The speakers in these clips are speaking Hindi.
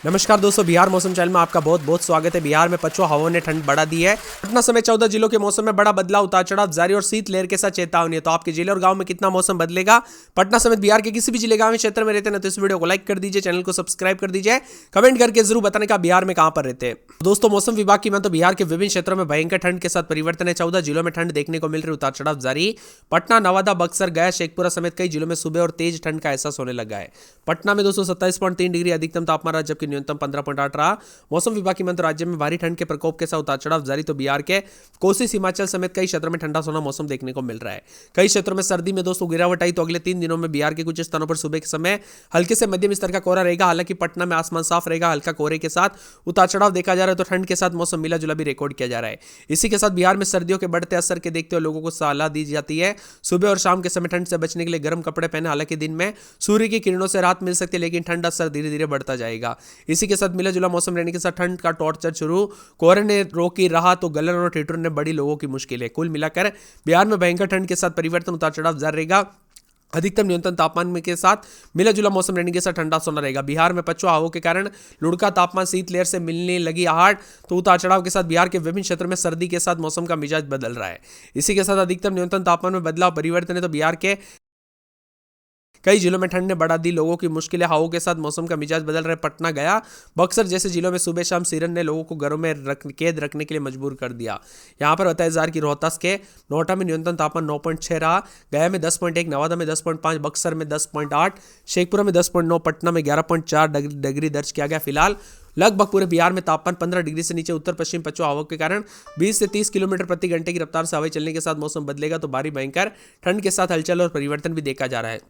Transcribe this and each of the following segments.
नमस्कार दोस्तों, बिहार मौसम चैनल में आपका बहुत बहुत स्वागत है। बिहार में पछुआ हवाओं ने ठंड बढ़ा दी है। पटना समेत 14 जिलों के मौसम में बड़ा बदलाव, उतार चढ़ाव जारी और शीतलहर के साथ चेतावनी है। तो आपके जिले और गांव में कितना मौसम बदलेगा, पटना समेत बिहार के किसी भी जिले गांव में क्षेत्र में रहते हैं तो इस वीडियो को लाइक कर दीजिए, चैनल को सब्सक्राइब कर दीजिए, कमेंट करके जरूर बताने का बिहार में कहां पर रहते हैं। दोस्तों, मौसम विभाग की माने तो बिहार के विभिन्न क्षेत्रों में भयंकर ठंड के साथ परिवर्तन है। 14 जिलों में ठंड देखने को मिल रही, उतार चढ़ाव जारी। पटना, नवादा, बक्सर, गया, शेखपुरा समेत कई जिलों में सुबह और तेज ठंड का एहसास होने लगा है। पटना में दोस्तों 27.3 डिग्री अधिकतम तापमान रहा, जबकि न्यूनतम 15.8 रहा। मौसम विभाग की माने राज्य में भारी ठंड के प्रकोप के साथ उतार चढ़ाव जारी। तो बिहार के कोसी, हिमाचल समेत कई क्षेत्रों में ठंडा सोना मौसम देखने को मिल रहा है। कई क्षेत्रों में सर्दी में दोस्तों गिरावट आई। तो अगले 3 दिनों में बिहार के कुछ स्थानों पर सुबह के समय हल्के से मध्यम स्तर का कोहरा रहेगा। हालांकि पटना में आसमान साफ रहेगा, हल्का कोहरे के साथ उतार चढ़ाव देखा जा रहा है। तो ठंड के साथ मौसम मिला जुला भी रिकॉर्ड किया जा रहा है। इसी के साथ बिहार में सर्दियों के बढ़ते असर के देखते हुए लोगों को सलाह दी जाती है सुबह और शाम के समय ठंड से बचने के लिए गर्म कपड़े पहने। हालांकि दिन में सूर्य की किरणों से राहत मिल सकती है, लेकिन ठंड असर धीरे धीरे बढ़ता जाएगा। इसी के साथ मिला जुला मौसम रहने के साथ ठंड का टॉर्चर शुरू, कोहरे ने रोकी रहा तो गलन और ठिठुरन ने बड़ी लोगों की मुश्किलें। कुल मिलाकर बिहार में भयंकर ठंड के साथ परिवर्तन, उतार चढ़ाव जारी रहेगा। अधिकतम न्यूनतम तापमान में के साथ मिला जुला मौसम रहने के साथ ठंडा सोना रहेगा। बिहार में पछुआ हवाओं के कारण लुढ़का तापमान, शीतलहर से मिलने लगी आहट। तो उतार चढ़ाव के साथ बिहार के विभिन्न क्षेत्रों में सर्दी के साथ मौसम का मिजाज बदल रहा है। इसी के साथ अधिकतम न्यूनतम तापमान में बदलाव, परिवर्तन है। तो बिहार के कई जिलों में ठंड ने बढ़ा दी लोगों की मुश्किलें। हवाओं के साथ मौसम का मिजाज बदल रहा है। पटना, गया, बक्सर जैसे जिलों में सुबह शाम सिरन ने लोगों को घरों में कैद रखने के लिए मजबूर कर दिया। यहां पर बताया जा रहा है कि रोहतास के नोएडा में न्यूनतम तापमान 9.6 रहा, गया में 10.1, नवादा में 10.5, बक्सर में 10.8, शेखपुरा में 10.9, पटना में 11.4 डिग्री दर्ज किया गया। फिलहाल लगभग पूरे बिहार में तापमान 15 डिग्री से नीचे। उत्तर पश्चिम पछुआ हवा के कारण 20 से 30 किलोमीटर प्रति घंटे की रफ्तार से हवाएं चलने के साथ मौसम बदलेगा। तो भारी भयंकर ठंड के साथ हलचल और परिवर्तन भी देखा जा रहा है।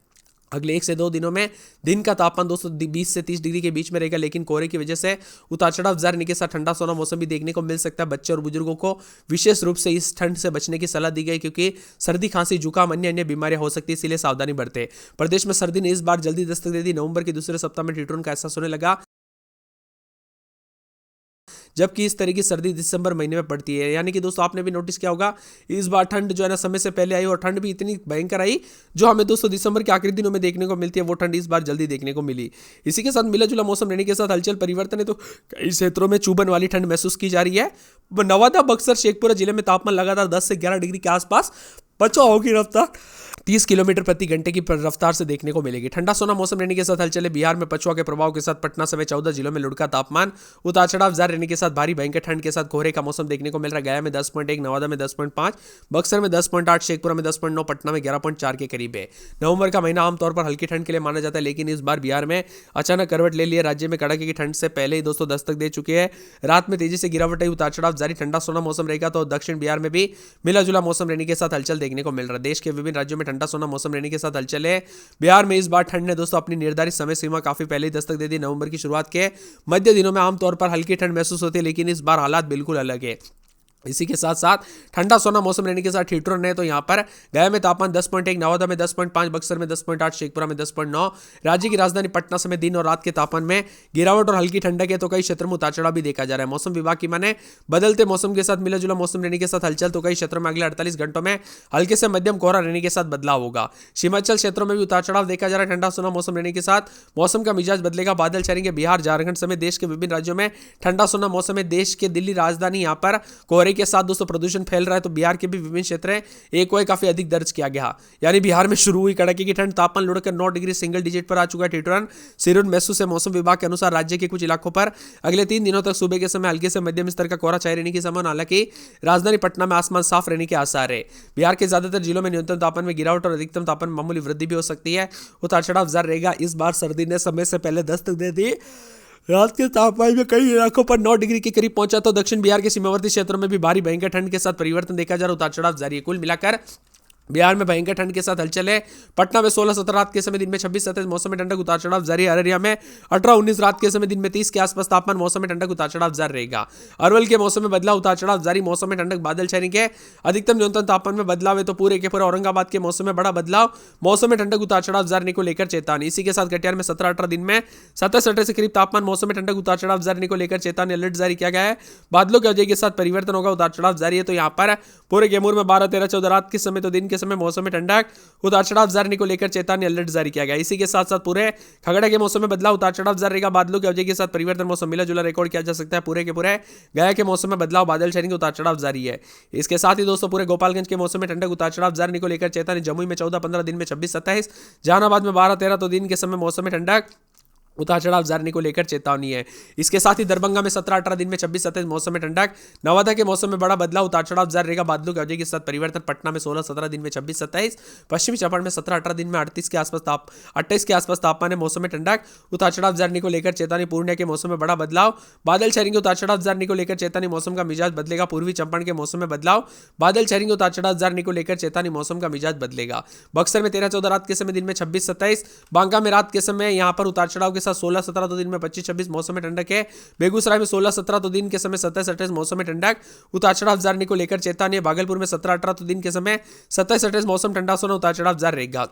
अगले 1 से 2 दिनों में दिन का तापमान दोस्तों 20 से 30 डिग्री के बीच में रहेगा, लेकिन कोहरे की वजह से उतार चढ़ाव जारी रहने के साथ ठंडा सोना मौसम भी देखने को मिल सकता है। बच्चे और बुजुर्गों को विशेष रूप से इस ठंड से बचने की सलाह दी गई, क्योंकि सर्दी, खांसी, जुकाम, अन्य बीमारियां हो सकती है, इसलिए सावधानी बरते। प्रदेश में सर्दी ने इस बार जल्दी दस्तक दे दी। नवंबर के दूसरे सप्ताह में ठिठुरन का एहसास होने लगा, जबकि इस तरह की सर्दी दिसंबर महीने में पड़ती है। यानी कि दोस्तों आपने भी नोटिस किया होगा, इस बार ठंड जो है ना समय से पहले आई, और ठंड भी इतनी भयंकर आई जो हमें दोस्तों दिसंबर के आखिरी दिनों में देखने को मिलती है, वो ठंड इस बार जल्दी देखने को मिली। इसी के साथ मिला जुला मौसम रहने के साथ हलचल परिवर्तन है। तो कई क्षेत्रों में चुभन वाली ठंड महसूस की जा रही है। नवादा, बक्सर, शेखपुरा जिले में तापमान लगातार 10 से 11 डिग्री के आसपास, पछुआ हवा की रफ्तार 30 किलोमीटर प्रति घंटे की रफ्तार से देखने को मिलेगी। ठंडा सोना मौसम रहने के साथ हलचल। बिहार में पछुआ के प्रभाव के साथ पटना समेत 14 जिलों में लुढ़का तापमान, उतार चढ़ाव जारी रहने के साथ भारी भयंकर ठंड के साथ कोहरे का मौसम देखने को मिल रहा है। गया में 10.1, नवादा में 10.5, बक्सर में 10.8, शेखपुरा में 10.9, पटना में 11.4 के करीब है। नवंबर का महीना आमतौर पर हल्की ठंड के लिए माना जाता है, लेकिन इस बार बिहार में अचानक करवट ले लिया। राज्य में कड़ाके की ठंड से पहले ही दोस्तों दस्तक दे चुके हैं। रात में तेजी से गिरावट आई, उतार चढ़ाव जारी, ठंडा सोना मौसम रहेगा। तो दक्षिण बिहार में भी मिला जुला मौसम रहने के साथ हलचल देखने को मिल रहा है। देश के विभिन्न राज्यों में ठंडा सोना मौसम रहने के साथ हलचल है। बिहार में इस बार ठंड ने दोस्तों अपनी निर्धारित समय सीमा काफी पहले ही दस्तक दे दी। नवंबर की शुरुआत के मध्य दिनों में आमतौर पर हल्की ठंड महसूस होती है, लेकिन इस बार हालात बिल्कुल अलग है। इसी के साथ साथ ठंडा सोना मौसम रहने के साथ ठिठुरन है। तो यहाँ पर गया में तापमान 10.1, नवादा में 10.5, बक्सर में 10.8, शेखपुरा में 10.9, राज्य की राजधानी पटना समेत दिन और रात के तापमान में गिरावट और हल्की ठंडक है। तो कई क्षेत्रों में उतार चढ़ाव भी देखा जा रहा है। मौसम विभाग की माने बदलते मौसम के साथ मिला जुला मौसम रहने के साथ हलचल। तो कई क्षेत्रों में अगले 48 घंटों में हल्के से मध्यम कोहरा रहने के साथ बदलाव होगा। हिमाचल क्षेत्रों में भी उतार चढ़ाव देखा जा रहा है। ठंडा सोना मौसम रहने के साथ मौसम का मिजाज बदलेगा, बादल छाएंगे। बिहार, झारखंड समेत देश के विभिन्न राज्यों में ठंडा सोना मौसम है। देश के दिल्ली राजधानी यहाँ पर कोहरे के साथ दोस्तों प्रदूषण फैल रहा है। तो बिहार के भी विभिन्न क्षेत्र हैं, एक व काफी अधिक दर्ज किया गया। यानी बिहार में शुरू हुई कड़ाके की ठंड, तापमान लुढ़कर 9 डिग्री सिंगल डिजिट पर आ चुका है। ठिठुरन, सिरन महसूस है। मौसम विभाग के अनुसार राज्य के कुछ इलाकों पर अगले 3 दिनों तक सुबह के समय हल्के से मध्यम स्तर का कोहरा छाए रहने की संभावना। हालांकि राजधानी पटना में आसमान साफ रहने के आसार है। बिहार के ज्यादातर जिलों में न्यूनतम तापमान में गिरावट और अधिकतम तापमान में मामूली वृद्धि भी हो सकती है। उतार चढ़ाव जारी रहेगा। इस बार सर्दी ने समय से पहले दस्तक दे दी। रात के तापमान में कई इलाकों पर 9 डिग्री के करीब पहुंचा। तो दक्षिण बिहार के सीमावर्ती क्षेत्रों में भी भारी भयंकर ठंड के साथ परिवर्तन देखा जा रहा है। उतार चढ़ाव जारी है। कुल मिलाकर बिहार में भयंकर ठंड के साथ हलचल है। पटना में 16-17 रात के समय, दिन में 26-27, मौसम में ठंडक, उतार चढ़ाव जारी। अररिया में 18-19 रात के समय, दिन में 30 के आसपास तापमान, मौसम में ठंडक, उतार चढ़ाव जारी रहेगा। अरवल के मौसम में बदलाव, उतार चढ़ाव जारी, मौसम में ठंडक, बादल छाएंगे। अधिकतम न्यूनतम तापमान में बदलाव है। तो पूरे के पूरे औरंगाबाद के मौसम में बड़ा बदलाव, मौसम में ठंडक, उतार चढ़ाव जारी को लेकर चेतावनी। इसी के साथ कटिहार में 17-18 दिन में 27-18 से करीब तापमान, मौसम में ठंडक, उतार चढ़ाव जारी को लेकर चेतावनी, अलर्ट जारी किया गया है। बादलों की वजह के साथ परिवर्तन होगा, उतार चढ़ाव जारी है। तो यहाँ पर पूरे गेमूर में 12-13-14 रात के समय, तो दिन के समय मौसम में ठंडक, उतार चढ़ाव जारी को लेकर चेतावनी अलर्ट जारी किया गया। इसी के साथ साथ पूरे खगड़िया के मौसम में बदलाव, उतार चढ़ाव जारी रहेगा, बादलों की अवधि के साथ परिवर्तन, मौसम मिला जुला रिकॉर्ड किया जा सकता है। पूरे के पूरे गया के मौसम में बदलाव, बादल छाएंगे, उतार चढ़ाव जारी है। इसके साथ ही दोस्तों पूरे गोपालगंज के मौसम में ठंडक, उतार चढ़ाव जारी को लेकर चेतावनी। जमुई में 14-15 दिन में 26-27, जहानाबाद में 12-13 तो दिन के समय मौसम में ठंडक, उतार चढ़ाव जारी को लेकर चेतावनी है। इसके साथ ही दरभंगा में 17-18 दिन में 26-27 मौसम में ठंडक, नवादा के मौसम में बड़ा बदलाव, उतार चढ़ाव जारी रहेगा, बादलों की अवधि के साथ परिवर्तन। पटना में 16-17 दिन में 26-27, पश्चिमी चंपारण में 17-18 दिन में 28 के आसपास तापमान है, मौसम में ठंडक, उतार चढ़ाव जारी को लेकर चेतावनी। पूर्णिया के मौसम में बड़ा बदलाव, बादल छाएंगे, उतार चढ़ाव जारी को लेकर चेतावनी, मौसम का मिजाज बदलेगा। पूर्वी चंपारण के मौसम में बदलाव, बादल छाएंगे, उतार चढ़ाव जारी को लेकर चेतावनी, मौसम का मिजाज बदलेगा। बक्सर में 13-14 रात के समय दिन में 26-27, बांका में रात के समय यहां पर उतार चढ़ाव के साथ 16-17 तो दिन में 25-26 मौसम में ठंडक है। बेगूसराय में 16-17 तो दिन के समय 27-28 मौसम में ठंडक, उतार चढ़ाव जारी को लेकर चेतावनी। भागलपुर में 17-18 तो दिन के समय 27-28 मौसम ठंडा सोना, उतार चढ़ाव जारी रहेगा।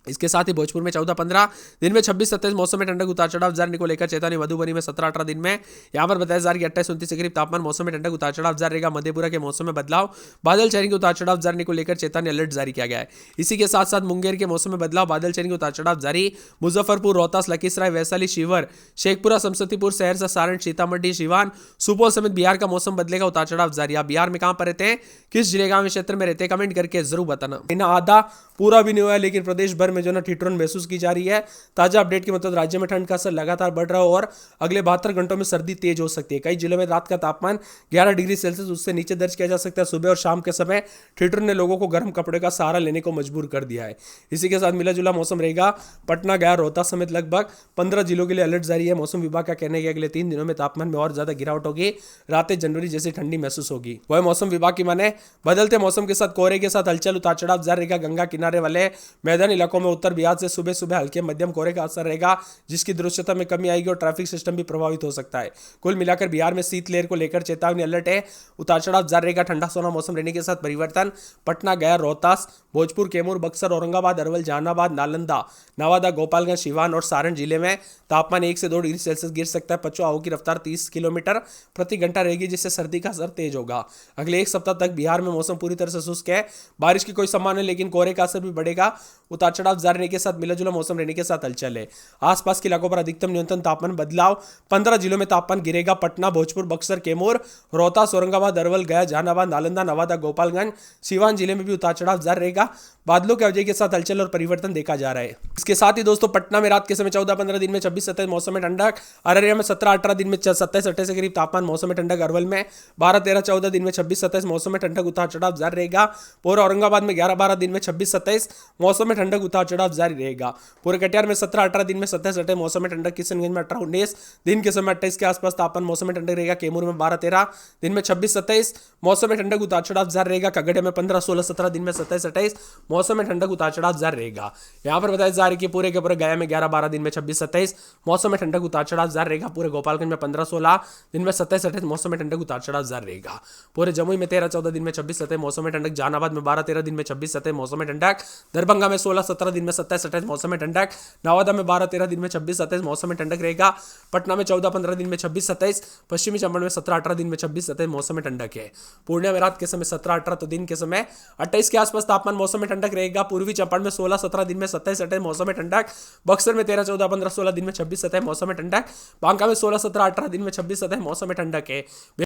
इसके साथ ही भोजपुर में 14-15 दिन में 26-27 मौसम में ठंडक, उतार चढ़ाव जारी को लेकर चेतावनी। मधुबनी में 17-18 दिन में यहां पर बताया जा रहा है कि 28-29 के करीब तापमान, मौसम में ठंडक, उतार चढ़ाव जारी रहेगा। मधेपुरा के मौसम में बदलाव, बादल छाएंगे, उतार चढ़ाव जारी को लेकर चेतावनी अलर्ट जारी किया गया है। इसी के साथ साथ मुंगेर के मौसम में बदलाव, बादल छाएंगे, उतार चढ़ाव जारी। मुजफ्फरपुर, रोहतास, लखीसराय, वैशाली, शिवहर, शेखपुरा, समस्तीपुर, सहरसा, सारण, सीतामढ़ी, सिवान, सुपौल समेत बिहार का मौसम बदलेगा, उतार चढ़ाव जारी। आप बिहार में कहां पर रहते हैं, किस जिले गांव क्षेत्र में रहते हैं, कमेंट करके जरूर बताना। आधा पूरा भी नहीं हुआ लेकिन प्रदेश भर में जो ना ठिठुरन महसूस की जा रही है। ताजा अपडेट के मतलब राज्य में ठंड का असर लगातार बढ़ रहा है और अगले 72 घंटों में सर्दी तेज हो सकती है। कई जिलों में रात का तापमान 11 डिग्री सेल्सियस उससे नीचे दर्ज किया जा सकता है। सुबह और शाम के समय ठिठुरन ने लोगों को गर्म कपड़े का सहारा लेने को मजबूर कर दिया है। इसी के साथ मिला जुला मौसम रहेगा। पटना, गया, रोहतास समेत लगभग 15 जिलों के लिए अलर्ट जारी है। मौसम विभाग का कहना है कि अगले 3 दिनों में तापमान में और ज्यादा गिरावट होगी, रातें जनवरी जैसी ठंडी महसूस होगी। वह मौसम विभाग की माने बदलते मौसम के साथ कोहरे के साथ हलचल, उतार चढ़ाव जारी रहेगा। गंगा किनारे वाले मैदानी इलाकों में उत्तर बिहार से सुबह सुबह हल्के मध्यम कोहरे का असर रहेगा, जिसकी दृश्यता में कमी आएगी और ट्रैफिक सिस्टम भी प्रभावित हो सकता है। कुल मिलाकर बिहार में शीतलहर को लेकर चेतावनी अलर्ट है। उतार चढ़ाव जारी रहेगा, ठंडा सोना मौसम रहने के साथ परिवर्तन। पटना, गया, रोहतास, भोजपुर, कैमूर, बक्सर, औरंगाबाद, अरवल, जहानाबाद, नालंदा, नवादा, गोपालगंज, सिवान और सारण जिले में तापमान 1 से 2 डिग्री सेल्सियस गिर सकता है। पछुआ हवा की रफ्तार 30 किलोमीटर प्रति घंटा रहेगी, जिससे सर्दी का असर तेज होगा। अगले 1 सप्ताह तक बिहार में मौसम पूरी तरह से शुष्क है, बारिश की कोई संभावना है लेकिन कोहरे का असर भी बढ़ेगा। उतार चढ़ाव जारी रहने के साथ मिला जुला मौसम रहने के साथ हलचल है। आसपास के इलाकों पर अधिकतम न्यूनतम तापमान बदलाव, 15 जिलों में तापमान गिरेगा। पटना, भोजपुर, बक्सर, कैमूर, रोहतास, औरंगाबाद, अरवल, गया, जहानाबाद, नालंदा, नवादा, गोपालगंज, सिवान जिले में भी उतार चढ़ाव जारी रहेगा। बादलों की अवधि के साथ हलचल और परिवर्तन देखा जा रहा है। इसके साथ ही दोस्तों पटना में रात के समय 14-15 दिन में 26-27 मौसम में ठंडक, अररिया में 17-18 दिन में 27-28 के करीब तापमान, मौसम में ठंडक। अरवल में 12-13-14 दिन में 26-27 मौसम में ठंडक, उतार चढ़ाव जारी रहेगा। पूरे औरंगाबाद में 11-12 दिन में 26-27 मौसम में ठंडक, उतार चढ़ाव जारी रहेगा। पूरे कटिहार में 17-18 दिन में 27-28 मौसम में ठंडक। किशनगंज में 18-19 दिन के समय 28 के आसपास तापमान, मौसम में ठंडक रहेगा। कैमूर में 12-13 दिन में 26-27 मौसम में ठंडक, उतार चढ़ाव जारी रहेगा। खगड़िया में 15-16-17 दिन में 27-28 मौसम में ठंडक, उतार चढ़ाव जारी रहेगा। यहां पर बताया जा रहा है कि पूरे के पूरे गया में 11-12 दिन में 26-27 मौसम में ठंडक, उतार चढ़ाव जारी रहेगा। पूरे गोपालगंज में 15-16 दिन में 27-28 मौसम में ठंडक, उतार चढ़ाव जारी रहेगा। पूरे जमुई में 13-14 दिन में 26-27 मौसम में ठंडक। जहानाबाद में 12-13 दिन में 26-27 मौसम में ठंडक। दरभंगा में 16-17 दिन में 27-28 मौसम में ठंडक। नवादा में 12-13 दिन में 26-27 मौसम में ठंडक रहेगा। पटना में 14-15 दिन में 26-27, पश्चिमी चंपारण में 17-18 दिन में 26-27 मौसम में ठंडक है। पूर्णिया में रात के समय 17-18 तो दिन के समय 28 के आसपास तापमान, मौसम में ठंडक रहेगा। पूर्वी चंपारण में 16-17 दिन में 27-28 मौसम में ठंडक। बक्सर में 13-14-15-16 दिन में 26-27 मौसम में ठंडक। बांका में 16-17-18 दिन में 26-27 मौसम में ठंडक है।